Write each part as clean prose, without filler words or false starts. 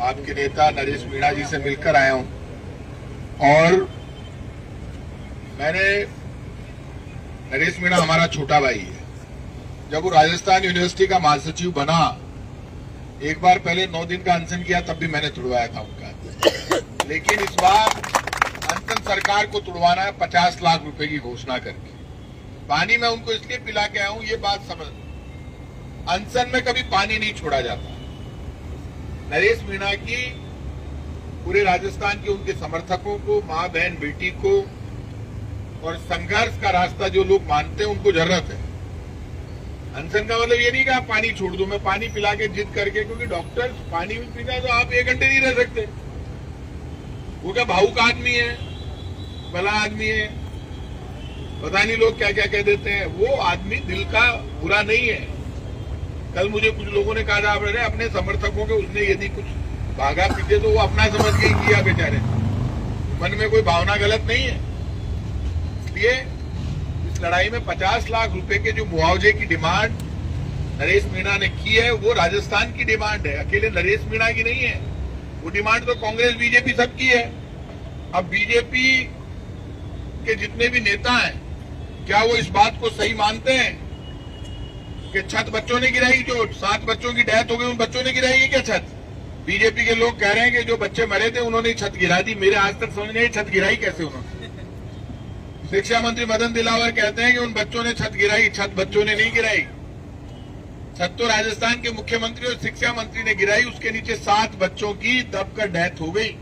आपके नेता नरेश मीणा जी से मिलकर आया हूं और नरेश मीणा हमारा छोटा भाई है। जब वो राजस्थान यूनिवर्सिटी का महासचिव बना, एक बार पहले 9 दिन का अनशन किया, तब भी मैंने तुड़वाया था उनका। लेकिन इस बार अनशन सरकार को तुड़वाना है 50 लाख रुपए की घोषणा करके। पानी मैं उनको इसलिए पिला के आया हूं, ये बात समझ, अनशन में कभी पानी नहीं छोड़ा जाता। नरेश मीणा की पूरे राजस्थान के उनके समर्थकों को, मां बहन बेटी को और संघर्ष का रास्ता जो लोग मानते हैं उनको जरूरत है। अनशन का मतलब ये नहीं कि आप पानी छोड़ दो, मैं पानी पिला के जिद करके, क्योंकि डॉक्टर पानी भी पीता तो आप 1 घंटे नहीं रह सकते। वो क्या भावुक आदमी है, भला आदमी है, पता नहीं लोग क्या क्या कह देते हैं। वो आदमी दिल का बुरा नहीं है। कल मुझे कुछ लोगों ने कहा आप अपने समर्थकों के, उसने यदि कुछ भागा पीछे तो वो अपना समझ के ही किया, बेचारे मन में कोई भावना गलत नहीं है। इसलिए इस लड़ाई में 50 लाख रुपए के जो मुआवजे की डिमांड नरेश मीणा ने की है, वो राजस्थान की डिमांड है, अकेले नरेश मीणा की नहीं है। वो डिमांड तो कांग्रेस बीजेपी सबकी है। अब बीजेपी के जितने भी नेता हैं, क्या वो इस बात को सही मानते हैं कि छत बच्चों ने गिराई? जो 7 बच्चों की डेथ हो गई, उन बच्चों ने गिराई है क्या छत? बीजेपी के लोग कह रहे हैं कि जो बच्चे मरे थे उन्होंने छत गिरा दी। मेरे आज तक समझ नहीं आई छत गिराई कैसे उन्होंने। शिक्षा मंत्री मदन दिलावर कहते हैं कि उन बच्चों ने छत गिराई, छत बच्चों ने नहीं गिराई। छत तो राजस्थान के मुख्यमंत्री और शिक्षा मंत्री ने गिराई। उसके नीचे 7 बच्चों की दबकर डेथ हो गई।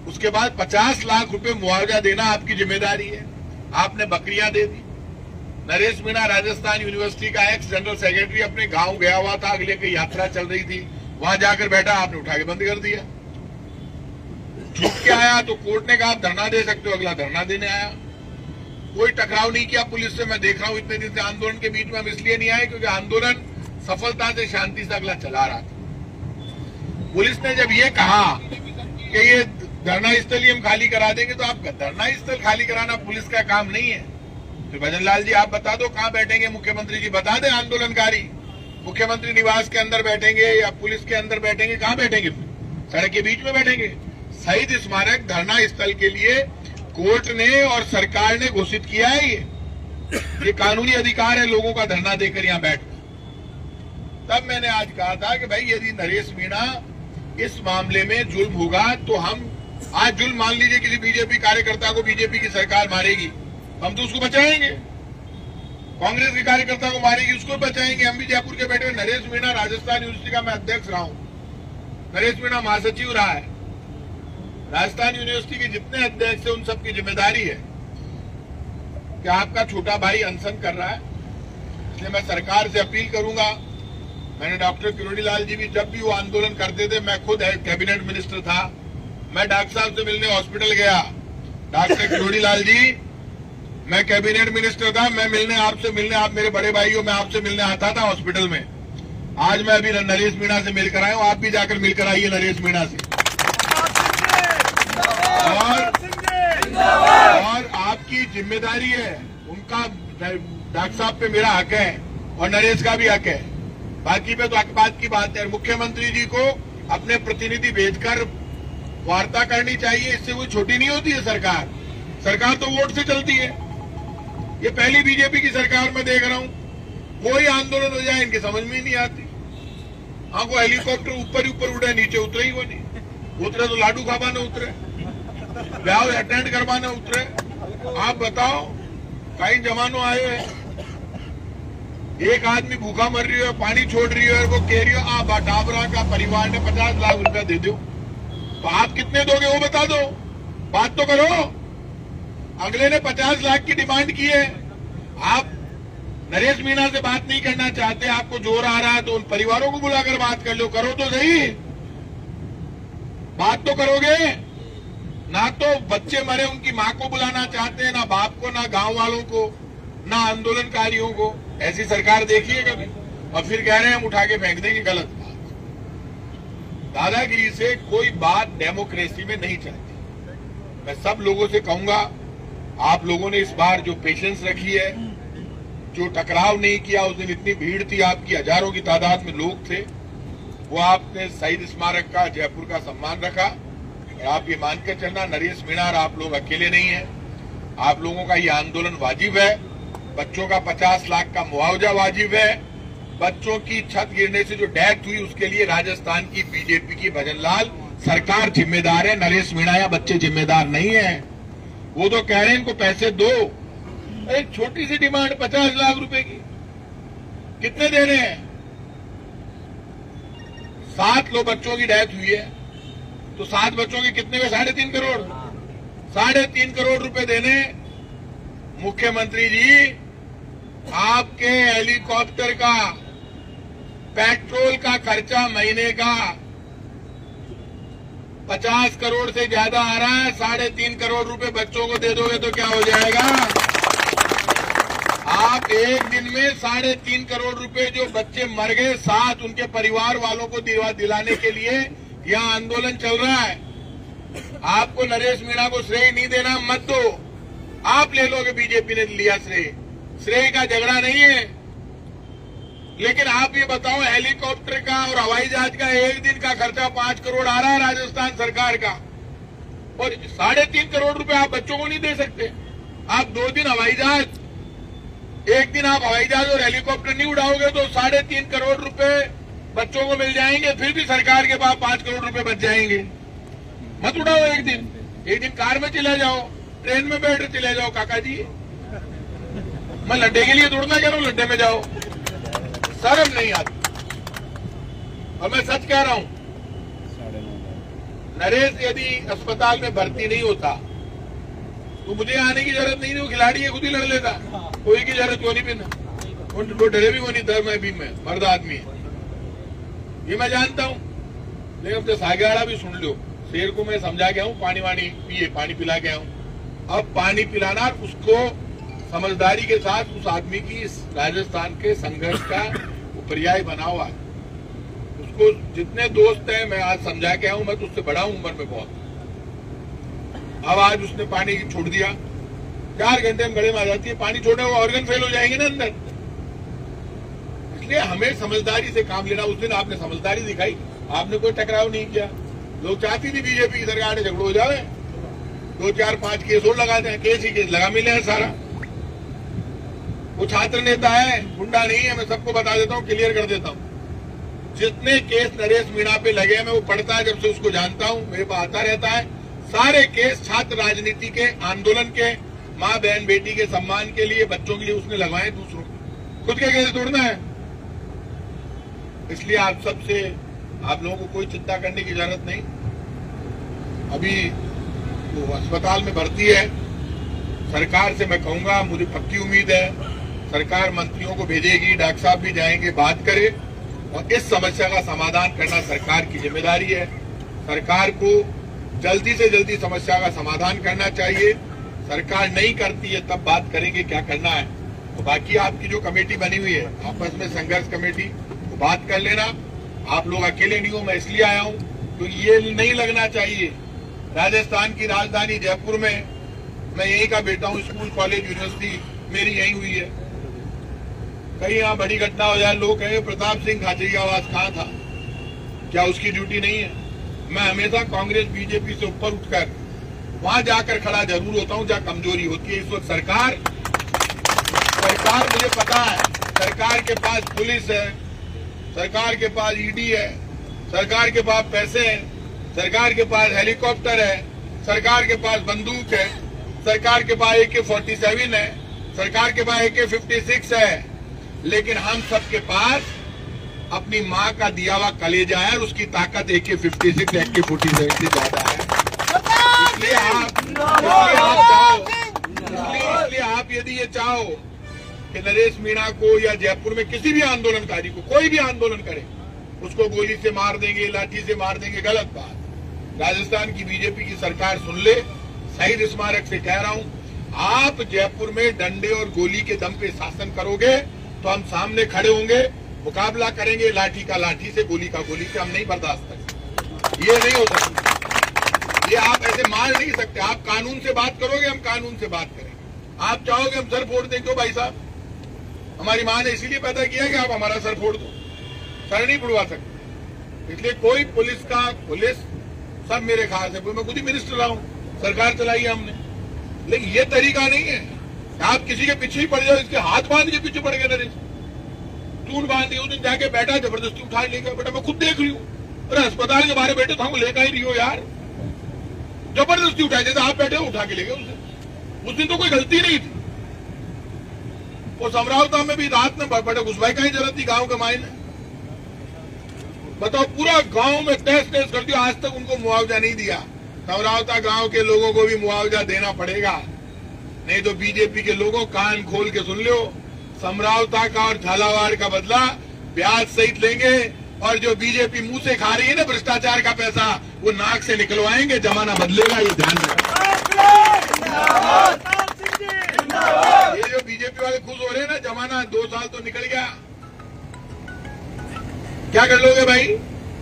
उसके बाद 50 लाख रुपए मुआवजा देना आपकी जिम्मेदारी है, आपने बकरियां दे दी। नरेश मीणा राजस्थान यूनिवर्सिटी का एक्स जनरल सेक्रेटरी अपने गांव गया हुआ था, अगले की यात्रा चल रही थी, वहां जाकर बैठा, आपने उठा के बंद कर दिया। छूट के आया तो कोर्ट ने कहा आप धरना दे सकते हो, अगला धरना देने आया। कोई टकराव नहीं किया पुलिस से। मैं देख रहा हूं इतने दिन से आंदोलन के बीच में हम इसलिए नहीं आए क्योंकि आंदोलन सफलता से, शांति से अगला चला रहा था। पुलिस ने जब ये कहा कि ये धरना स्थल ही हम खाली करा देंगे, तो आप धरना स्थल खाली कराना पुलिस का काम नहीं है। तो भजन लाल जी आप बता दो कहां बैठेंगे मुख्यमंत्री जी, बता दें आंदोलनकारी मुख्यमंत्री निवास के अंदर बैठेंगे या पुलिस के अंदर बैठेंगे? कहां बैठेंगे? सड़क के बीच में बैठेंगे। शहीद स्मारक धरना स्थल के लिए कोर्ट ने और सरकार ने घोषित किया है। ये कानूनी अधिकार है लोगों का धरना देकर यहां बैठना। तब मैंने आज कहा था कि भाई यदि नरेश मीणा इस मामले में जुल्म होगा तो हम आज जुल्म मान लीजिए किसी बीजेपी कार्यकर्ता को बीजेपी की सरकार मारेगी, हम तो उसको बचाएंगे। कांग्रेस के कार्यकर्ता को मारेगी, उसको बचाएंगे। हम भी जयपुर के बैठे। नरेश मीणा राजस्थान यूनिवर्सिटी का मैं अध्यक्ष रहा हूं, नरेश मीणा महासचिव रहा है। राजस्थान यूनिवर्सिटी के जितने अध्यक्ष है उन सबकी जिम्मेदारी है कि आपका छोटा भाई अनशन कर रहा है। इसलिए मैं सरकार से अपील करूंगा। मैंने डॉक्टर किरोड़ी लाल जी भी, जब भी वो आंदोलन करते थे, मैं खुद कैबिनेट मिनिस्टर था, मैं डॉक्टर साहब से मिलने हॉस्पिटल गया। डॉक्टर किरोड़ी लाल जी, मैं कैबिनेट मिनिस्टर था, मैं मिलने आपसे मिलने, आप मेरे बड़े भाई हो, मैं आपसे मिलने आता था हॉस्पिटल में। आज मैं अभी नरेश मीणा से मिलकर आया हूं, आप भी जाकर मिलकर आइए नरेश मीणा से। और आपकी जिम्मेदारी है, उनका डॉक्टर साहब पे मेरा हक है और नरेश का भी हक है, बाकी पे तो बात की बात है। मुख्यमंत्री जी को अपने प्रतिनिधि भेजकर वार्ता करनी चाहिए। इससे कोई छोटी नहीं होती है सरकार। सरकार तो वोट से चलती है। ये पहली बीजेपी की सरकार में देख रहा हूं, कोई आंदोलन हो जाए इनकी समझ में ही नहीं आती। हाँ, वो हेलीकॉप्टर ऊपर ही ऊपर उड़े, नीचे उतरे ही वो नहीं। उतरे तो लाडू खाबाने उतरे, ब्याह अटेंड करवाने उतरे। आप बताओ कई जमानों आए हैं, एक आदमी भूखा मर रही है, पानी छोड़ रही है, वो कह रही है आप डाबरा का परिवार ने 50 लाख रुपया दे दो, तो आप कितने दोगे वो बता दो, बात तो करो। अगले ने 50 लाख की डिमांड की है, आप नरेश मीणा से बात नहीं करना चाहते, आपको जोर आ रहा है तो उन परिवारों को बुलाकर बात कर लो। करो तो सही, बात तो करोगे ना। तो बच्चे मरे उनकी मां को बुलाना चाहते हैं, ना बाप को, ना गांव वालों को, ना आंदोलनकारियों को। ऐसी सरकार देखिए कभी, और फिर कह रहे हैं हम उठा के फेंक देंगे। गलत बात। दादागिरी से कोई बात डेमोक्रेसी में नहीं चलती। मैं सब लोगों से कहूंगा, आप लोगों ने इस बार जो पेशेंस रखी है, जो टकराव नहीं किया, उस दिन इतनी भीड़ थी आपकी, हजारों की तादाद में लोग थे, वो आपने शहीद स्मारक का, जयपुर का सम्मान रखा। और आप ये मान के चलना, नरेश मीणा और आप लोग अकेले नहीं है, आप लोगों का ये आंदोलन वाजिब है। बच्चों का 50 लाख का मुआवजा वाजिब है। बच्चों की छत गिरने से जो डेथ हुई उसके लिए राजस्थान की बीजेपी की भजनलाल सरकार जिम्मेदार है, नरेश मीणा या बच्चे जिम्मेदार नहीं है। वो तो कह रहे हैं इनको पैसे दो। एक छोटी सी डिमांड 50 लाख रुपए की, कितने दे रहे हैं? 7 लोग बच्चों की डेथ हुई है, तो 7 बच्चों के कितने में 3.5 करोड़, 3.5 करोड़ रुपए देने। मुख्यमंत्री जी, आपके हेलीकॉप्टर का पेट्रोल का खर्चा महीने का 50 करोड़ से ज्यादा आ रहा है। 3.5 करोड़ रुपए बच्चों को दे दोगे तो क्या हो जाएगा? आप एक दिन में 3.5 करोड़ रुपए जो बच्चे मर गए 7, उनके परिवार वालों को दिलाने के लिए यहाँ आंदोलन चल रहा है। आपको नरेश मीणा को श्रेय नहीं देना, मत दो, आप ले लोगे। बीजेपी ने लिया श्रेय का झगड़ा नहीं है। लेकिन आप ये बताओ, हेलीकॉप्टर का और हवाई जहाज का एक दिन का खर्चा 5 करोड़ आ रहा है राजस्थान सरकार का, और 3.5 करोड़ रुपए आप बच्चों को नहीं दे सकते। आप 2 दिन हवाई जहाज, एक दिन आप हवाई जहाज और हेलीकॉप्टर नहीं उड़ाओगे तो 3.5 करोड़ रुपए बच्चों को मिल जाएंगे, फिर भी सरकार के पास 5 करोड़ रुपए बच जाएंगे। मत उड़ाओ एक दिन कार में चले जाओ, ट्रेन में बैठ चले जाओ। काका जी, मैं लड्डे के लिए दौड़ना कह रहा हूं, लड्डे में जाओ, शर्म नहीं आती। और मैं सच कह रहा हूं, नरेश यदि अस्पताल में भर्ती नहीं होता तो मुझे आने की जरूरत नहीं थी, वो खिलाड़ी है, खुद ही लड़ लेता, कोई की जरूरत क्यों नहीं पीना, वो डरे भी नहीं था। मैं भी मर्द आदमी है, ये मैं जानता हूं। लेकिन अब तो सागाड़ा भी सुन लो, शेर को मैं समझा गया हूं, पानी वानी पिए, पानी पिला गया हूं। अब पानी पिलाना उसको समझदारी के साथ उस आदमी की इस राजस्थान के संघर्ष का पर्याय बना हुआ है। उसको जितने दोस्त हैं मैं आज समझा के आया हूं, मैं तो उससे बड़ा हूं उम्र में बहुत। अब आज उसने पानी छोड़ दिया, 4 घंटे में गले में आ जाती है, पानी छोड़ने वो ऑर्गन फेल हो जाएंगे ना अंदर। इसलिए हमें समझदारी से काम लेना। उस दिन आपने समझदारी दिखाई, आपने कोई टकराव नहीं किया। लोग चाहती थी बीजेपी की सरकार में झगड़ो हो जाए, 2, 4, 5 केस और लगा दें, केस ही केस लगा मिले हैं सारा। वो छात्र नेता है, गुंडा नहीं है, मैं सबको बता देता हूँ, क्लियर कर देता हूँ। जितने केस नरेश मीणा पे लगे हैं, मैं वो पढ़ता है, जब से उसको जानता हूँ, मेरे पास आता रहता है। सारे केस छात्र राजनीति के, आंदोलन के, माँ बहन बेटी के सम्मान के लिए, बच्चों के लिए उसने लगवाए, दूसरों खुद के केस तोड़ना है। इसलिए आप सबसे, आप लोगों को कोई चिंता करने की जरूरत नहीं। अभी वो अस्पताल में भर्ती है, सरकार से मैं कहूंगा, मुझे पक्की उम्मीद है सरकार मंत्रियों को भेजेगी, डॉक्टर साहब भी जाएंगे, बात करें, और इस समस्या का समाधान करना सरकार की जिम्मेदारी है। सरकार को जल्दी से जल्दी समस्या का समाधान करना चाहिए। सरकार नहीं करती है तब बात करेंगे क्या करना है। तो बाकी आपकी जो कमेटी बनी हुई है, आपस में संघर्ष कमेटी, वो बात कर लेना। आप लोग अकेले नहीं हो, मैं इसलिए आया हूं तो ये नहीं लगना चाहिए। राजस्थान की राजधानी जयपुर में, मैं यहीं का बेटा हूं, स्कूल कॉलेज यूनिवर्सिटी मेरी यहीं हुई है। कहीं यहाँ बड़ी घटना हो जाए, लोग कहे प्रताप सिंह खाचरियावास कहाँ था, क्या उसकी ड्यूटी नहीं है? मैं हमेशा कांग्रेस बीजेपी से ऊपर उठकर वहां जाकर खड़ा जरूर होता हूं जहां कमजोरी होती है। इस वक्त सरकार मुझे पता है, सरकार के पास पुलिस है, सरकार के पास ईडी है, सरकार के पास पैसे हैं, सरकार के पास हेलीकॉप्टर है, सरकार के पास बंदूक है, सरकार के पास AK-47 है, सरकार के पास AK-56 है। लेकिन हम सबके पास अपनी माँ का दिया हुआ कलेजा है, और उसकी ताकत AK-56, AK-47 से ज्यादा है। इसलिए आप यदि ये चाहो कि नरेश मीणा को या जयपुर में किसी भी आंदोलनकारी को, कोई भी आंदोलन करे, उसको गोली से मार देंगे, लाठी से मार देंगे, गलत बात। राजस्थान की बीजेपी की सरकार सुन ले, शहीद स्मारक से कह रहा हूं, आप जयपुर में डंडे और गोली के दम पे शासन करोगे तो हम सामने खड़े होंगे, मुकाबला करेंगे, लाठी का लाठी से, गोली का गोली से। हम नहीं बर्दाश्त करेंगे, ये नहीं हो सकता, ये आप ऐसे मार नहीं सकते। आप कानून से बात करोगे, हम कानून से बात करेंगे। आप चाहोगे हम सर फोड़ दें, क्यों भाई साहब? हमारी माँ ने इसीलिए पैदा किया कि आप हमारा सर फोड़ दो, सर नहीं फुड़वा सकते। इसलिए कोई पुलिस सब मेरे खास है, मैं खुद ही मिनिस्टर रहा हूं, सरकार चलाई है हमने, लेकिन ये तरीका नहीं है। आप किसी के पीछे ही पड़ जाओ, इसके हाथ बांध के पीछे पड़ गए नरेश, टून बांध दी, उस दिन जाके बैठा, जबरदस्ती उठा ले गया। बेटा मैं खुद देख रही हूँ, अरे अस्पताल के बाहर बैठे तो हम लेकर ही रही हो यार, जबरदस्ती उठाए, जैसे आप बैठे हो उठा के ले गए उस दिन तो कोई गलती नहीं थी। वो समरावता में भी रात में बड़े घुसवाई का ही जरूरत थी गांव के मायने। बताओ, पूरा गांव में तहस नहस कर दिया, आज तक उनको मुआवजा नहीं दिया। समरावता गांव के लोगों को भी मुआवजा देना पड़ेगा, नहीं तो बीजेपी के लोगों कान खोल के सुन लो, समरावता का और झालावाड़ का बदला ब्याज सहित लेंगे, और जो बीजेपी मुंह से खा रही है ना भ्रष्टाचार का पैसा, वो नाक से निकलवाएंगे। जमाना बदलेगा, ये ध्यान रखना। ये जो बीजेपी वाले खुश हो रहे हैं ना, जमाना 2 साल तो निकल गया, क्या कर लोगे भाई?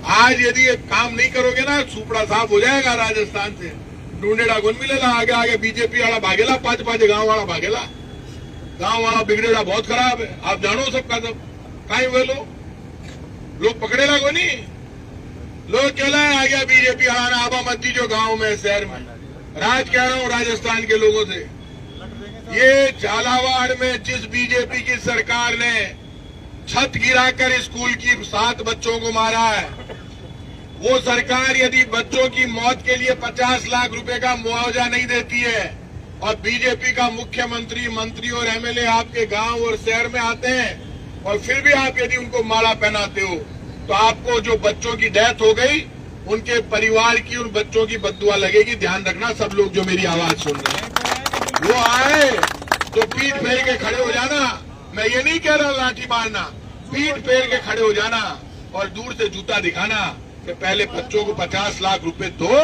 आज यदि ये काम नहीं करोगे ना, सुपड़ा साफ हो जाएगा राजस्थान से, ढूंढेड़ा गुन मिलेगा। आगे आगे बीजेपी वाला भागेला, 5 गांव वाला भागेला, गांव वाला बिगड़ेला बहुत खराब है, आप जानो सबका सब। कहीं हुए लोग पकड़ेला को नहीं, लोग कहला है आ गया बीजेपी हराना, आबा मत दीजो गांव में शहर में। राज कह रहा हूं राजस्थान के लोगों से, ये झालावाड़ में जिस बीजेपी की सरकार ने छत गिराकर स्कूल की 7 बच्चों को मारा है, वो सरकार यदि बच्चों की मौत के लिए 50 लाख रुपए का मुआवजा नहीं देती है, और बीजेपी का मुख्यमंत्री, मंत्री और एमएलए आपके गांव और शहर में आते हैं, और फिर भी आप यदि उनको माला पहनाते हो, तो आपको जो बच्चों की डेथ हो गई, उनके परिवार की, उन बच्चों की बद्दुआ लगेगी। ध्यान रखना सब लोग जो मेरी आवाज सुन रहे हैं, वो आए तो पीठ फेर के खड़े हो जाना। मैं ये नहीं कह रहा लाठी मारना, पीठ फेर के खड़े हो जाना और दूर से जूता दिखाना कि पहले बच्चों को 50 लाख रुपए दो,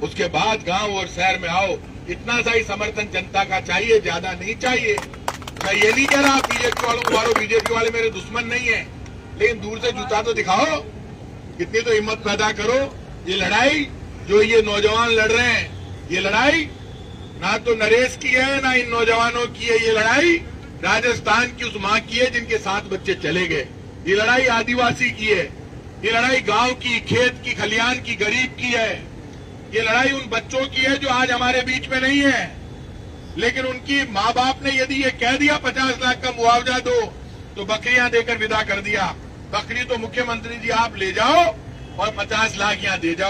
उसके बाद गांव और शहर में आओ। इतना सा ही समर्थन जनता का चाहिए, ज्यादा नहीं चाहिए। मैं ये नहीं कह रहा बीजेपी वालों को मारो, बीजेपी वाले मेरे दुश्मन नहीं है, लेकिन दूर से जूता तो दिखाओ, कितनी तो हिम्मत पैदा करो। ये लड़ाई जो ये नौजवान लड़ रहे हैं, ये लड़ाई ना तो नरेश की है ना इन नौजवानों की है, ये लड़ाई राजस्थान की उस मां की है जिनके 7 बच्चे चले गए। ये लड़ाई आदिवासी की है, ये लड़ाई गांव की, खेत की, खलियान की, गरीब की है। ये लड़ाई उन बच्चों की है जो आज हमारे बीच में नहीं है, लेकिन उनकी माँ बाप ने यदि ये कह दिया 50 लाख का मुआवजा दो, तो बकरियां देकर विदा कर दिया। बकरी तो मुख्यमंत्री जी आप ले जाओ और 50 लाख यहाँ दे जाओ।